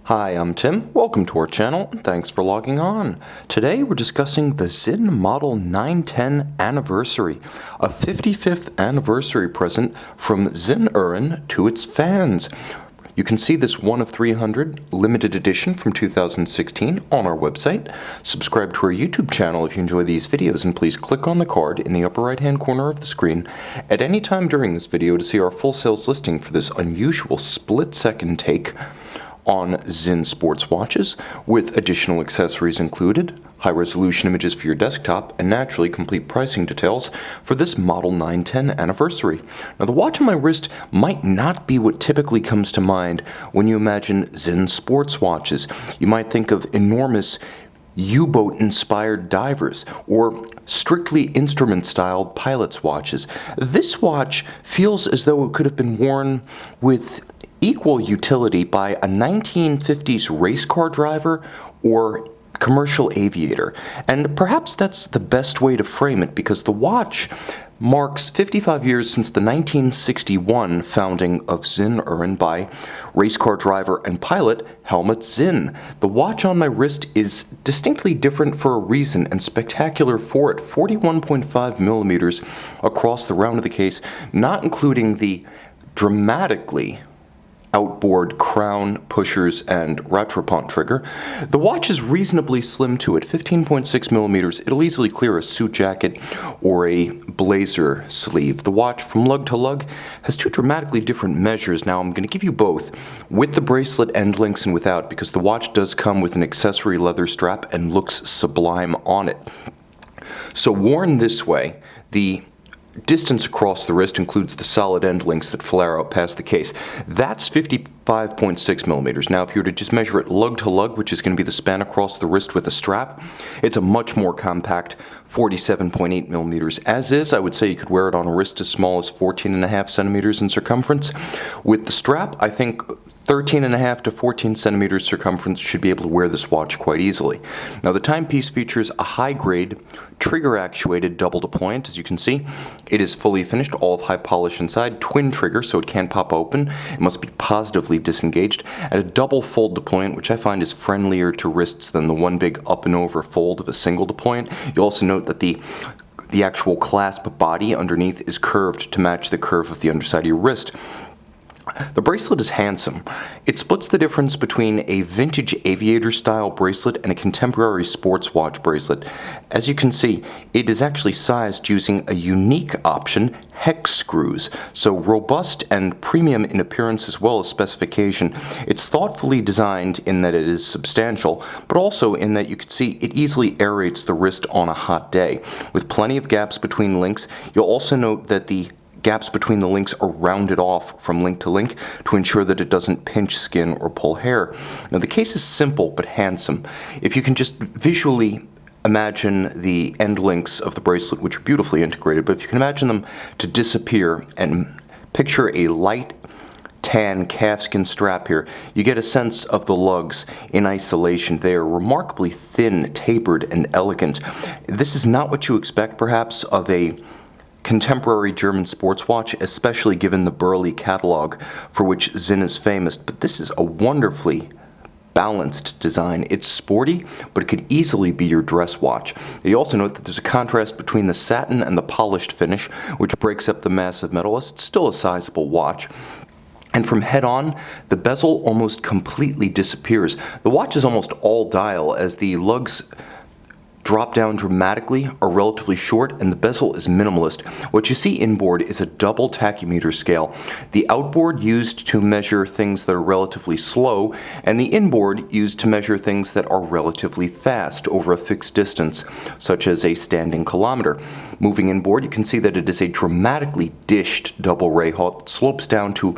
Hi, I'm Tim. Welcome to our channel, and thanks for logging on. Today we're discussing the Sinn Model 910 Anniversary, a 55th anniversary present from Sinn to its fans. You can see this 1 of 300 limited edition from 2016 on our website. Subscribe to our YouTube channel if you enjoy these videos, and please click on the card in the upper right hand corner of the screen at any time during this video to see our full sales listing for this unusual split-second take on Sinn sports watches, with additional accessories included, high-resolution images for your desktop, and naturally complete pricing details for this Model 910 Anniversary. Now, the watch on my wrist might not be what typically comes to mind when you imagine Sinn sports watches. You might think of enormous U-boat inspired divers or strictly instrument-styled pilot's watches. This watch feels as though it could have been worn with equal utility by a 1950s race car driver or commercial aviator. And perhaps that's the best way to frame it, because the watch marks 55 years since the 1961 founding of Sinn by race car driver and pilot Helmut Sinn. The watch on my wrist is distinctly different for a reason, and spectacular for it. 41.5 millimeters across the round of the case, not including the dramatically outboard crown, pushers, and rattrapant trigger. The watch is reasonably slim to it, 15.6 millimeters. It'll easily clear a suit jacket or a blazer sleeve. The watch from lug to lug has two dramatically different measures. Now I'm going to give you both, with the bracelet end links and without, because the watch does come with an accessory leather strap and looks sublime on it. So worn this way, the distance across the wrist includes the solid end links that flare out past the case. That's 55.6 millimeters. Now, if you were to just measure it lug to lug, which is going to be the span across the wrist with a strap, it's a much more compact 47.8 millimeters. As is, I would say you could wear it on a wrist as small as 14.5 centimeters in circumference. With the strap, I think 13.5 to 14 centimeters circumference should be able to wear this watch quite easily. Now, the timepiece features a high-grade, trigger-actuated double deployant. As you can see, it is fully finished, all of high polish inside, twin trigger, so it can't pop open. It must be positively disengaged, and a double fold deployant, which I find is friendlier to wrists than the one big up and over fold of a single deployant. You'll also note that the actual clasp body underneath is curved to match the curve of the underside of your wrist. The bracelet is handsome. It splits the difference between a vintage aviator-style bracelet and a contemporary sports watch bracelet. As you can see, it is actually sized using a unique option, hex screws, so robust and premium in appearance as well as specification. It's thoughtfully designed in that it is substantial, but also in that you can see it easily aerates the wrist on a hot day. With plenty of gaps between links, you'll also note that the gaps between the links are rounded off from link to link to ensure that it doesn't pinch skin or pull hair. Now, the case is simple but handsome. If you can just visually imagine the end links of the bracelet, which are beautifully integrated, but if you can imagine them to disappear and picture a light tan calfskin strap here, you get a sense of the lugs in isolation. They are remarkably thin, tapered, and elegant. This is not what you expect, perhaps, of a contemporary German sports watch, especially given the burly catalog for which Sinn is famous, but this is a wonderfully balanced design. It's sporty, but it could easily be your dress watch. You also note that there's a contrast between the satin and the polished finish, which breaks up the massive metal. It's still a sizable watch. And from head on, the bezel almost completely disappears. The watch is almost all dial, as the lugs drop down dramatically, are relatively short, and the bezel is minimalist. What you see inboard is a double tachymeter scale. The outboard used to measure things that are relatively slow, and the inboard used to measure things that are relatively fast over a fixed distance, such as a standing kilometer. Moving inboard, you can see that it is a dramatically dished double ray halt that slopes down to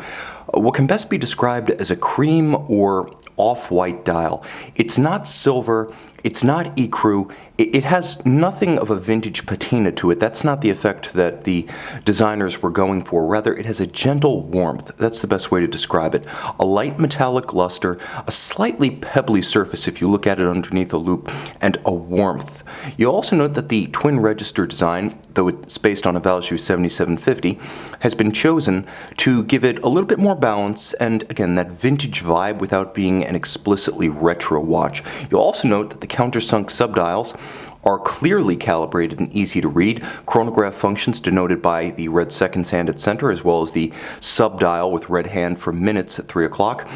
what can best be described as a cream or off-white dial. It's not silver, It's not ecru. It has nothing of a vintage patina to it. That's not the effect that the designers were going for. Rather, it has a gentle warmth. That's the best way to describe it. A light metallic luster, a slightly pebbly surface if you look at it underneath a loop, and a warmth. You'll also note that the twin register design, though it's based on a Valjoux 7750, has been chosen to give it a little bit more balance and, again, that vintage vibe without being an explicitly retro watch. You'll also note that the countersunk subdials are clearly calibrated and easy to read. Chronograph functions denoted by the red seconds hand at center, as well as the subdial with red hand for minutes at 3 o'clock.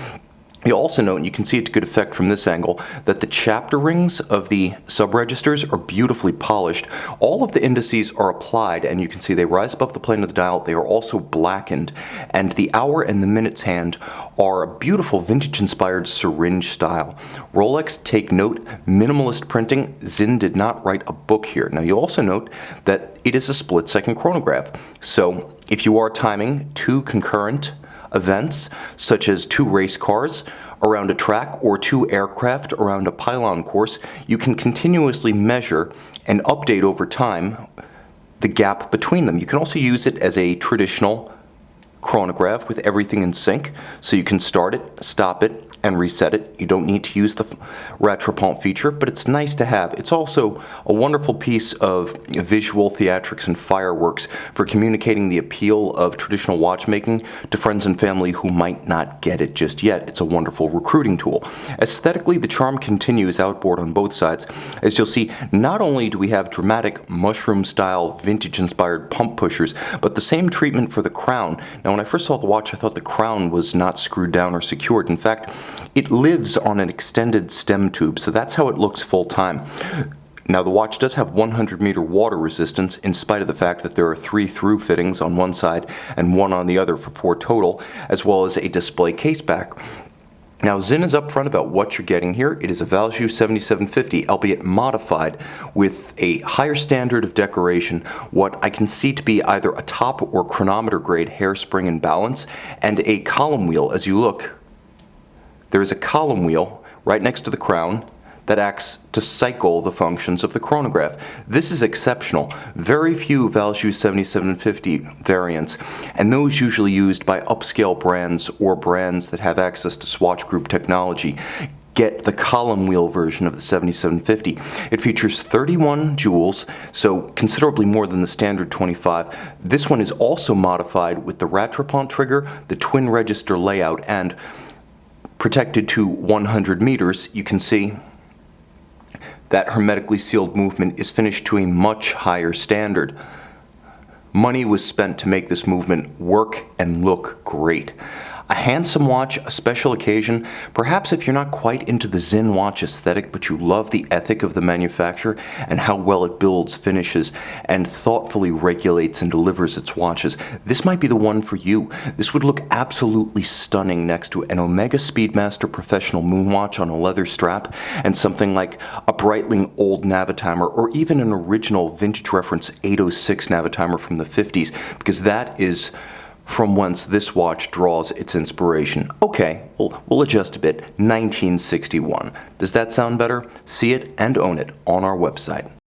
You'll also note, and you can see it to good effect from this angle, that the chapter rings of the sub-registers are beautifully polished. All of the indices are applied, and you can see they rise above the plane of the dial. They are also blackened, and the hour and the minutes hand are a beautiful vintage-inspired syringe style. Rolex, take note, minimalist printing. Sinn did not write a book here. Now, you'll also note that it is a split-second chronograph. So, if you are timing two concurrent events, such as two race cars around a track or two aircraft around a pylon course, you can continuously measure and update over time the gap between them. You can also use it as a traditional chronograph with everything in sync, so you can start it, stop it, and reset it. You don't need to use the rattrapant feature, but it's nice to have. It's also a wonderful piece of visual theatrics and fireworks for communicating the appeal of traditional watchmaking to friends and family who might not get it just yet. It's a wonderful recruiting tool. Aesthetically, the charm continues outboard on both sides. As you'll see, not only do we have dramatic mushroom-style, vintage-inspired pump pushers, but the same treatment for the crown. Now, when I first saw the watch, I thought the crown was not screwed down or secured. In fact, it lives on an extended stem tube, so that's how it looks full time. Now, the watch does have 100-meter water resistance, in spite of the fact that there are 3 through fittings on one side and 1 on the other for 4 total, as well as a display case back. Now, Sinn is upfront about what you're getting here. It is a Valjoux 7750, albeit modified with a higher standard of decoration, what I can see to be either a top or chronometer grade hairspring and balance, and a column wheel. As you look, there is a column wheel right next to the crown that acts to cycle the functions of the chronograph. This is exceptional. Very few Valjoux 7750 variants, and those usually used by upscale brands or brands that have access to Swatch Group technology, get the column wheel version of the 7750. It features 31 jewels, so considerably more than the standard 25. This one is also modified with the rattrapant trigger, the twin register layout, and protected to 100 meters. You can see that hermetically sealed movement is finished to a much higher standard. Money was spent to make this movement work and look great. A handsome watch, a special occasion, perhaps if you're not quite into the Sinn watch aesthetic, but you love the ethic of the manufacturer and how well it builds, finishes, and thoughtfully regulates and delivers its watches, this might be the one for you. This would look absolutely stunning next to an Omega Speedmaster Professional Moonwatch on a leather strap and something like a Breitling old Navitimer, or even an original vintage reference 806 Navitimer from the 50s, because that is from whence this watch draws its inspiration. Okay, we'll adjust a bit. 1961. Does that sound better? See it and own it on our website.